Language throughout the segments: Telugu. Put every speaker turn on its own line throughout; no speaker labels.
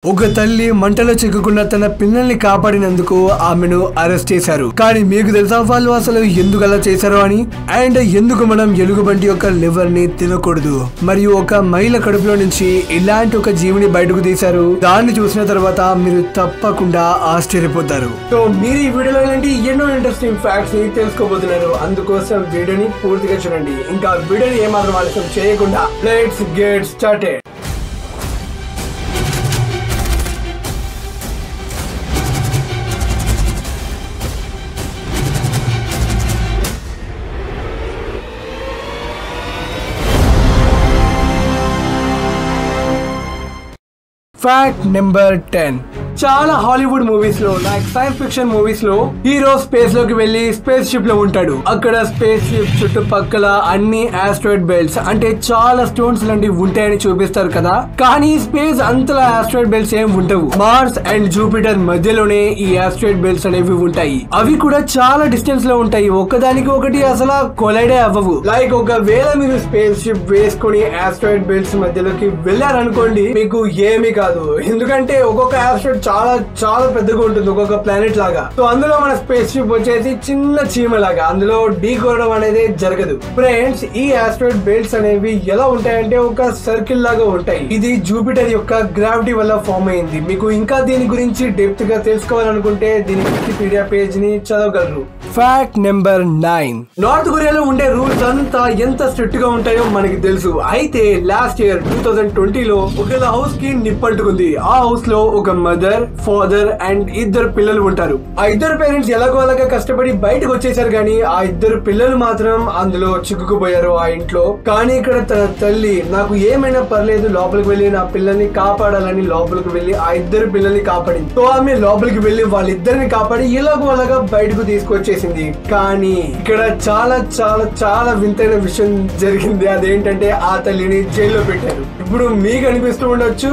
ఒక తల్లి మంటలో చిక్కుకున్న తన పిల్లల్ని కాపాడినందుకు ఆమెను అరెస్ట్ చేశారు. కానీ మీకు తెలుసా వాళ్ళు అసలు ఎందుకు అలా చేశారు అని? అండ్ ఎందుకు మనం ఎలుగుబంటి యొక్క లివర్ ని తినకూడదు, మరియు ఒక మహిళ కడుపులో నుంచి ఇలాంటి ఒక జీవిని బయటకు తీశారు. దాన్ని చూసిన తర్వాత మీరు తప్పకుండా ఆశ్చర్యపోతారు. సో మీరు ఈ వీడియోలో ఇలాంటి ఎన్నో ఇంట్రెస్టింగ్ ఫ్యాక్ట్స్ ని తెలుసుకోబోతున్నారు. అందుకోసం వీడియోని పూర్తిగా చూడండి. ఇంకా వీడియోని ఏమాత్రం ఆలస్యం చేయకుండా let's get started. Fact number 10. చాలా హాలీవుడ్ మూవీస్ లో లైక్ సైన్స్ ఫిక్షన్ మూవీస్ లో హీరో స్పేస్ లోకి వెళ్లి స్పేస్ షిప్ లో ఉంటాడు. అక్కడ స్పేస్ షిప్ చుట్టుపక్కల అన్ని ఆస్ట్రాయిడ్ బెల్ట్స్ అంటే చాలా స్టోన్స్ లాంటివి ఉంటాయని చూపిస్తారు కదా. కానీ స్పేస్ అంతలా ఆస్ట్రాయిడ్ బెల్ట్స్ ఏం ఉండవు. మార్స్ అండ్ జూపిటర్ మధ్యలోనే ఈ ఆస్ట్రాయిడ్ బెల్ట్స్ అనేవి ఉంటాయి. అవి కూడా చాలా డిస్టెన్స్ లో ఉంటాయి. ఒకదానికి ఒకటి అసలు కొలైడే అవ్వవు. లైక్ ఒకవేళ మీరు స్పేస్ షిప్ వేసుకుని ఆస్ట్రాయిడ్ బెల్ట్స్ మధ్యలోకి వెళ్లారనుకోండి, మీకు ఏమీ కాదు. ఎందుకంటే ఒక్కొక్క ఆస్ట్రాయిడ్ చాలా చాలా పెద్దగా ఉంటుంది, ఒక్కొక్క ప్లానెట్ లాగా. సో అందులో మన స్పేస్ షిప్ వచ్చేసి చిన్న చీమ లాగా, అందులో ఢీకోవడం అనేది జరగదు. ఫ్రెండ్స్, ఈ ఆస్ట్రాయిడ్ బెల్ట్స్ అనేవి ఎలా ఉంటాయంటే ఒక సర్కిల్ లాగా ఉంటాయి. ఇది జూపిటర్ యొక్క గ్రావిటీ వల్ల ఫామ్ అయింది. మీకు ఇంకా దీని గురించి డెప్త్ గా తెలుసుకోవాలనుకుంటే దీని వికీపీడియా పేజ్ ని చదవగలరు. Fact number 9. నార్త్ కొరియాలో ఉండే రూల్స్ అంతా ఎంత స్ట్రిక్ట్ గా ఉంటాయో మనకి తెలుసు. అయితే లాస్ట్ ఇయర్ 2020లో ఒక హౌస్ కి నిప్పంటుకుంది. ఆ హౌస్ లో ఒక మదర్, ఫాదర్ అండ్ ఇద్దరు పిల్లలు ఉంటారు. ఆ ఇద్దరు పేరెంట్స్ ఎలాగో అలాగా కష్టపడి బయటకు వచ్చేసారు, కానీ ఆ ఇద్దరు పిల్లలు మాత్రం అందులో చిక్కుకుపోయారు ఆ ఇంట్లో. కానీ ఇక్కడ తన తల్లి నాకు ఏమైనా పర్లేదు లోపలికి వెళ్లి నా పిల్లల్ని కాపాడాలని లోపలికి వెళ్లి ఆ ఇద్దరు పిల్లల్ని కాపాడింది. సో ఆమె లోపలికి వెళ్లి వాళ్ళిద్దరిని కాపాడి ఎలాగో అలాగా బయటకు తీసుకొచ్చేసింది. కానీ ఇక్కడ చాలా చాలా చాలా వింతైన విషయం జరిగింది. అదేంటంటే ఆ తల్లిని జైల్లో పెట్టారు. ఇప్పుడు మీకు అనిపిస్తూ ఉండొచ్చు,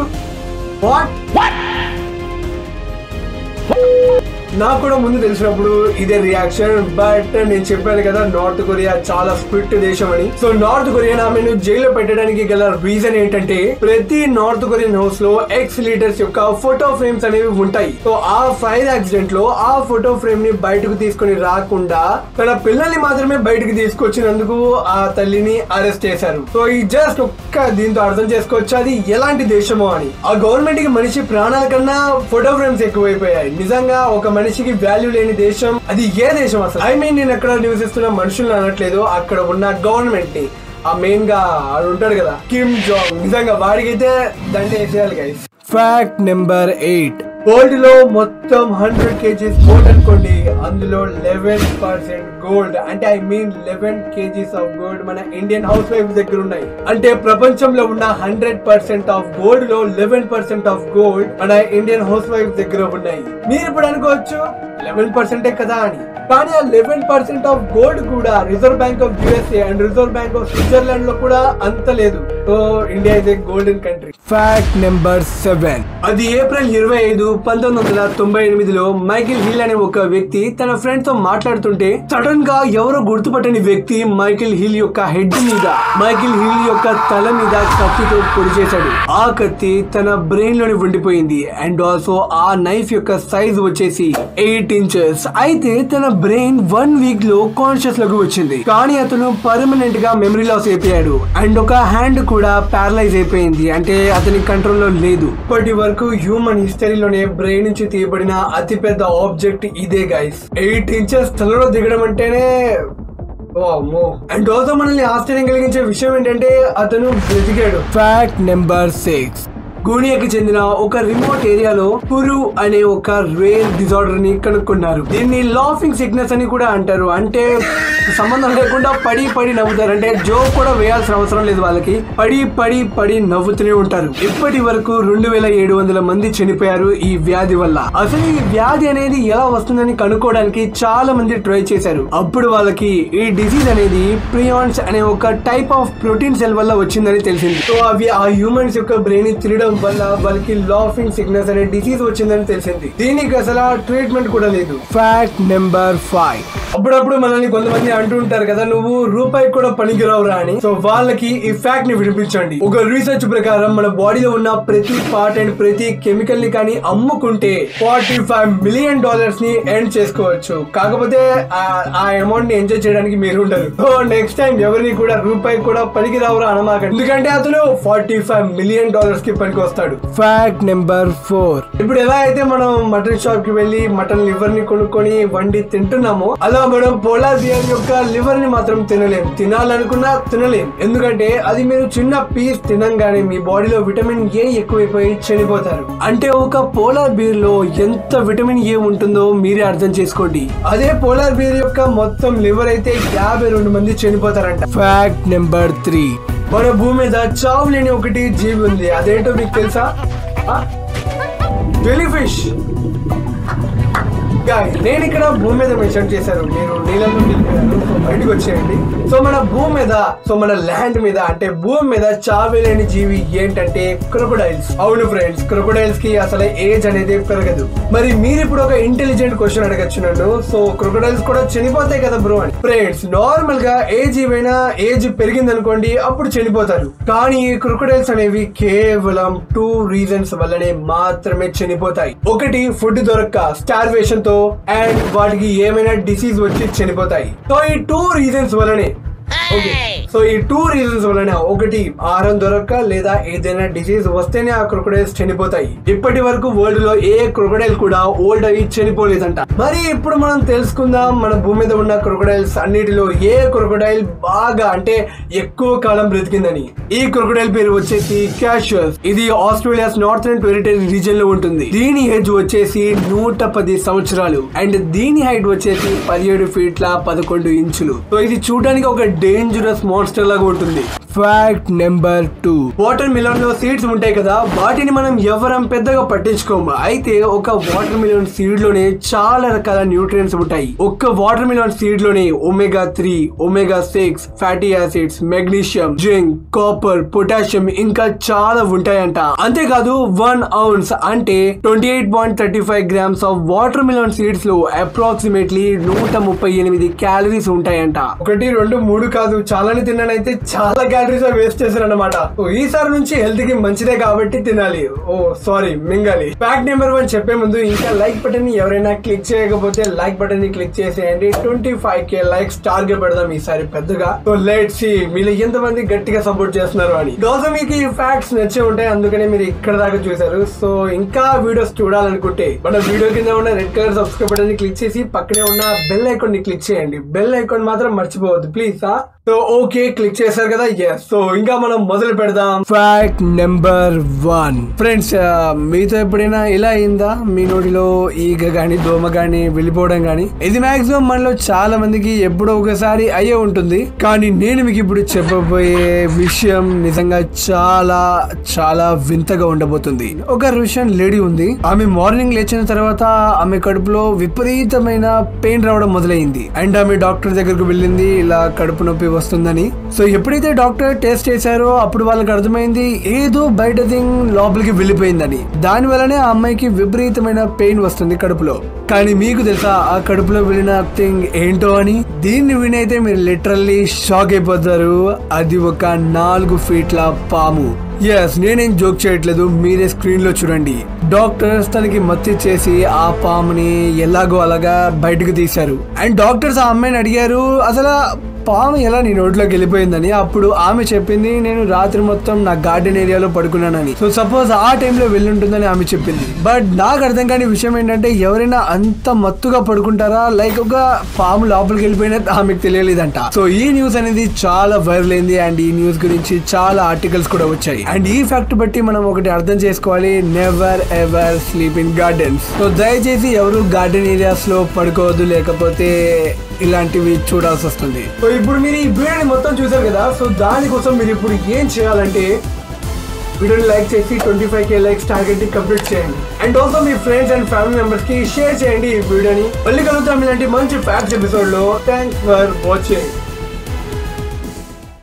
నాకు కూడా ముందు తెలిసినప్పుడు ఇదే రియాక్షన్. బట్ నేను చెప్పాను కదా నార్త్ కొరియా చాలా స్ట్రిక్ట్ దేశం అని. సో నార్త్ కొరియన్ ఆమెను జైల్లో పెట్టడానికి గల రీజన్ ఏంటంటే ప్రతి నార్త్ కొరియన్ హౌస్ లో ఎక్స్ లీడర్స్ యొక్క ఫోటో ఫ్రేమ్స్ అనేవి ఉంటాయి. సో ఆ ఫైర్ యాక్సిడెంట్ లో ఆ ఫోటో ఫ్రేమ్ ని బయటకు తీసుకుని రాకుండా తన పిల్లల్ని మాత్రమే బయటకు తీసుకొచ్చినందుకు ఆ తల్లిని అరెస్ట్ చేశారు. సో ఈ జస్ట్ ఒక్క దీంతో అర్థం చేసుకోవచ్చు అది ఎలాంటి దేశమో అని. ఆ గవర్నమెంట్ కి మనిషి ప్రాణాల కన్నా ఫోటో ఫ్రేమ్స్ ఎక్కువైపోయాయి. నిజంగా ఒక మనిషికి వాల్యూ లేని దేశం అది ఏ దేశం అసలు? ఐ మీన్ నేను అక్కడ నివసిస్తున్న మనుషులను అనట్లేదు, అక్కడ ఉన్న గవర్నమెంట్ ని. ఆ మెయిన్ గా ఉంటాడు కదా కిమ్ జాంగ్, నిజంగా వాడికైతే దండే వేసేయాలి గైస్. Fact number 8. గోల్డ్ లో మొత్తం 100 kgs గోల్డ్ అనుకోండి, అందులో 11% గోల్డ్ అంటే I mean 11 kgs of gold మన ఇండియన్ హౌస్ వైఫ్ దగ్గర ఉన్నాయి. అంటే ప్రపంచంలో ఉన్న 100% ఆఫ్ గోల్డ్ లో 11% ఆఫ్ గోల్డ్ మన ఇండియన్ హౌస్ వైఫ్ దగ్గర ఉన్నాయి. మీరు ఇప్పుడు అనుకోవచ్చు 11% కదా అని. కానీ ఆ 11% ఆఫ్ గోల్డ్ కూడా reserve bank of USA and reserve bank of Switzerland లో కూడా అంత లేదు. So India is a golden country. Fact number 7. అది ఏప్రిల్ 25, 1998లో మైకేల్ హిల్ అనే ఒక వ్యక్తి తన ఫ్రెండ్ తో మాట్లాడుతుంటే సడన్ గా ఎవరో గుర్తుపట్టని వ్యక్తి మైకేల్ హిల్ యొక్క హెడ్ మీద, మైకేల్ హిల్ యొక్క తల మీద కత్తితో పొడి చేశాడు. ఆ కత్తి తన బ్రెయిన్ లోని ఉండిపోయింది. అండ్ ఆల్సో ఆ నైఫ్ యొక్క సైజ్ వచ్చేసి 8 inches. అయితే తన బ్రెయిన్ 1 week లో కాన్షియస్ లోకి వచ్చింది. కానీ అతను పర్మనెంట్ గా మెమరీ లాస్ అయిపోయాడు. అండ్ ఒక హ్యాండ్ కూడా ప్యారలైజ్ అయిపోయింది, అంటే అతని కంట్రోల్ లో లేదు. ఇప్పటి వరకు హ్యూమన్ హిస్టరీలోనే బ్రెయిన్ నుంచి తీయబడిన అతి పెద్ద ఆబ్జెక్ట్ ఇదే గైస్. 8 inches తలలో దిగడం అంటేనే అండ్ ఆల్సో మనల్ని ఆశ్చర్యం కలిగించే విషయం ఏంటంటే అతను బ్రతికాడు. Fact number 6. గూనియాకి చెందిన ఒక రిమోట్ ఏరియాలో పురు అనే ఒక రేర్ డిజార్డర్ ని కనుక్కున్నారు. దీన్ని లాఫింగ్ సిక్నెస్ అని కూడా అంటారు. అంటే సంబంధం లేకుండా పడి పడి నవ్వుతారు. అంటే జోక్ కూడా వేయాల్సిన అవసరం లేదు, వాళ్ళకి పడి పడి పడి నవ్వుతూనే ఉంటారు. ఇప్పటి వరకు 2700 మంది చనిపోయారు ఈ వ్యాధి వల్ల. అసలు ఈ వ్యాధి అనేది ఎలా వస్తుందని కనుక్కోవడానికి చాలా మంది ట్రై చేశారు. అప్పుడు వాళ్ళకి ఈ డిసీజ్ అనేది ప్రియాన్స్ అనే ఒక టైప్ ఆఫ్ ప్రోటీన్ సెల్ వల్ల వచ్చిందని తెలిసింది. సో అవి ఆ హ్యూమన్స్ యొక్క బ్రెయిన్ తినడం వల్ల వాళ్ళకి లాఫింగ్ సిక్నెస్ అనే డిసీజ్ వచ్చిందని తెలిసింది. దీనికి అసలు ట్రీట్మెంట్ కూడా లేదు. Fact number 5. అప్పుడప్పుడు మనల్ని కొంతమంది అంటూ ఉంటారు కదా, నువ్వు రూపాయి కూడా పనికిరావురా అని. సో వాళ్ళకి ఈ ఫ్యాక్ట్ ని వినిపించండి. ఒక రీసెర్చ్ ప్రకారం మన బాడీలో ఉన్న ప్రతి పార్ట్ అండ్ ప్రతి కెమికల్ ని కానీ అమ్ముకుంటే $45 మిలియన్ ని ఎర్న్ చేసుకోవచ్చు. కాకపోతే ఆ అమౌంట్ ని ఎంజాయ్ చేయడానికి మీరు ఉండరు. సో నెక్స్ట్ టైం ఎవరిని కూడా రూపాయి కూడా పనికి రావురా అనమాకండి, ఎందుకంటే అతను $45 మిలియన్ కి పనికి వస్తాడు. Fact number 4. ఇప్పుడు ఎలా అయితే మనం మటన్ షాప్ కి వెళ్లి మటన్ లివర్ ని కొనుక్కొని వండి తింటున్నామో, అలా మనం పోలార్ బియర్ యొక్క లివర్ ని మాత్రం తినలేం. తినాలనుకున్నా తినలేం, ఎందుకంటే అది మీరు చిన్న పీస్ తినంగానే మీ బాడీలో విటమిన్ ఏ ఎక్కువైపోయి చనిపోతారు. అంటే ఒక పోలార్ బీర్ లో ఎంత విటమిన్ ఏ ఉంటుందో మీరే అర్థం చేసుకోండి. అదే పోలార్ బీర్ యొక్క మొత్తం లివర్ అయితే 52 మంది చనిపోతారంట. Fact number 3. మన భూమి మీద చావు లేని ఒకటి జీవి ఉంది. అదేంటో మీకు తెలుసా? జెలీఫిష్. నేను ఇక్కడ భూమి మీద మెన్షన్ చేశాను, మీరు నీళ్ళలో బయటకు వచ్చేయండి. సో మన భూమి మీద, సో మన ల్యాండ్ మీద, అంటే భూమి మీద చావేలేని జీవి ఏంటంటే క్రొకొడైల్స్. అవును ఫ్రెండ్స్, క్రొకొడైల్స్ కి అసలు ఏజ్ అనేది పెరగదు. మరి మీరు ఇప్పుడు ఒక ఇంటెలిజెంట్ క్వశ్చన్ అడగచ్చు నన్ను, సో క్రొకొడైల్స్ కూడా చనిపోతాయి కదా బ్రో అని. ఫ్రెండ్స్, నార్మల్ గా ఏ జీవైనా ఏజ్ పెరిగింది అనుకోండి అప్పుడు చనిపోతారు. కానీ క్రొకొడైల్స్ అనేవి కేవలం 2 రీజన్స్ వల్లనే మాత్రమే చనిపోతాయి. ఒకటి, ఫుడ్ దొరక్క స్టార్వేషన్ తో, అండ్ వాటికి ఏమైనా డిసీజ్ వచ్చి చనిపోతాయి. సో ఈ 2 రీజన్స్ వల్లనే ఒకటి, ఆహారం దొరక్క లేదా ఏదైనా డిసీజ్ వస్తేనే ఆ క్రొకొడైల్స్ చనిపోతాయి. ఇప్పటి వరకు వరల్డ్ లో ఏ క్రొకొడైల్ కూడా ఓల్డ్ అయ్యి చనిపోలేదంట. మరి ఇప్పుడు మనం తెలుసుకుందాం, మన భూమి మీద ఉన్న క్రొకొడైల్స్ అన్నిటిలో ఏ క్రొకొడైల్ బాగా అంటే ఎక్కువ కాలం బ్రతికిందని. ఈ క్రొకొడైల్ పేరు వచ్చేసి క్యాషియస్. ఇది ఆస్ట్రేలియాస్ నార్థర్న్ టెరిటరీ రీజియన్ లో ఉంటుంది. దీని ఏజ్ వచ్చేసి 110 సంవత్సరాలు అండ్ దీని హైట్ వచ్చేసి 17 ఫీట్ల 11 ఇంచులు. సో ఇది చూడడానికి ఒక డేంజరస్ మాన్స్టర్ లాగా ఉంటుంది. Fact number 2. వాటర్ మిలన్ లో సీడ్స్ ఉంటాయి కదా, వాటిని మనం ఎవరం పెద్దగా పట్టించుకోము. అయితే ఒక వాటర్ మిలన్ సీడ్ లోనే చాలా రకాల న్యూట్రియంట్స్ ఉంటాయి. ఒక్క వాటర్ మిలన్ సీడ్ లోనే omega-3, omega-6 fatty acids, magnesium, zinc, copper, potassium ఇంకా చాలా ఉంటాయంట. అంతేకాదు 1 ounce అంటే 28.35 grams of water melon seeds లో అప్రాక్సిమేట్లీ 138 క్యాలరీస్ ఉంటాయంట. 1, 2, 3 కాదు, చాలానే తిన్నానైతే చాలా వేస్ట్ చేశారు అన్నమాట. ఈసారి నుంచి హెల్త్ కి మంచిదే కాబట్టి తినాలి. సారీ, మింగాలి. ఫ్యాక్ట్ నెంబర్ 1 చెప్పే ముందు ఇంకా లైక్ బటన్ ని ఎవరైనా క్లిక్ చేయకపోతే లైక్ బటన్ ని క్లిక్ చేసేయండి. 25K లైక్స్ టార్గెట్ పెడదాం ఈసారి పెద్దగా. సో లెట్స్ సీ మీరు ఎంతమంది గట్టిగా సపోర్ట్ చేస్తున్నారు అని. దోస మీకు ఈ ఫ్యాక్ట్స్ నచ్చే ఉంటాయి, అందుకనే మీరు ఇక్కడ దాకా చూసారు. సో ఇంకా వీడియోస్ చూడాలనుకుంటే మన వీడియో కింద ఉన్న రెడ్ కలర్ సబ్స్క్రైబ్ బటన్ ని క్లిక్ చేసి పక్కనే ఉన్న బెల్ ఐకాన్ ని క్లిక్ చేయండి. బెల్ ఐకాన్ మాత్రం మర్చిపోవద్దు ప్లీజ్. సో ఓకే, క్లిక్ చేశారు కదా. సో ఇంకా మనం మొదలు పెడదాం. Fact number 1. ఫ్రెండ్స్, మీతో ఎప్పుడైనా ఇలా అయిందా? మీ నోటిలో ఈగ గాని దోమ గాని వెళ్ళిపోవడం గాని? ఇది మాక్సిమం మనలో చాలా మందికి ఎప్పుడో ఒకసారి అయ్యే ఉంటుంది. కానీ నేను మీకు ఇప్పుడు చెప్పబోయే విషయం నిజంగా చాలా చాలా వింతగా ఉండబోతుంది. ఒక రష్యన్ లేడీ ఉంది. ఆమె మార్నింగ్ లేచిన తర్వాత ఆమె కడుపులో విపరీతమైన పెయిన్ రావడం మొదలైంది. అండ్ ఆమె డాక్టర్ దగ్గరకు వెళ్ళింది, ఇలా కడుపు నొప్పి వస్తుందని. సో ఎప్పుడైతే డాక్టర్ టెస్ట్ చేశారో అప్పుడు వాళ్ళకి అర్థమైంది ఏదో బయట థింగ్ లోపలికి వెళ్ళిపోయిందని. దాని వల్లనే ఆ అమ్మాయికి విపరీతమైన పెయిన్ వస్తుంది కడుపులో. కానీ మీకు తెలుసా ఆ కడుపులో వెళ్ళిన థింగ్ ఏంటో అని? దీన్ని వినైతే మీరు లిటరల్లీ షాక్ అయిపోతారు. అది ఒక 4 ఫీట్ల పాము. ఎస్, నేనేం జోక్ చేయట్లేదు, మీరే స్క్రీన్ లో చూడండి. డాక్టర్స్ తనకి మత్తి చేసి ఆ పాముని ఎలాగో అలాగా బయటకు తీశారు. అండ్ డాక్టర్స్ ఆ అమ్మాయిని అడిగారు అసలు పాము ఎలా నీ నోట్లోకి వెళ్ళిపోయిందని. అప్పుడు ఆమె చెప్పింది, నేను రాత్రి మొత్తం నా గార్డెన్ ఏరియాలో పడుకున్నానని. సో సపోజ్ ఆ టైంలో వెళ్ళుంటుందని ఆమె చెప్పింది. బట్ నాకు అర్థం కాని విషయం ఏంటంటే, ఎవరైనా అంత మత్తుగా పడుకుంటారా? లైక్ ఒక పాము లోపలికి వెళ్ళిపోయినట్టు ఆమెకు తెలియలేదంట. సో ఈ న్యూస్ అనేది చాలా వైరల్ అయింది అండ్ ఈ న్యూస్ గురించి చాలా ఆర్టికల్స్ కూడా వచ్చాయి. అండ్ ఈ ఫ్యాక్ట్ బట్టి మనం ఒకటి అర్థం చేసుకోవాలి, never ever sleep in gardens. So దయచేసి ఎవరు గార్డెన్ ఏరియాస్ లో పడుకోవద్దు, లేకపోతే ఇలాంటివి చూడాల్సి వస్తుంది. సో ఇప్పుడు మీరు ఈ వీడియోని మొత్తం చూసారు కదా. సో దానికోసం మీరు ఇప్పుడు ఏం చేయాలంటే వీడియోని లైక్ చేసి 25K లైక్స్ టార్గెట్ ని కంప్లీట్ చేయండి. And also me friends and family members కి షేర్ చేయండి ఈ వీడియోని. మళ్ళీ కలుగుతాం ఇలాంటి మంచి ఫ్యాక్ట్స్ ఎపిసోడ్ లో. Thanks for watching.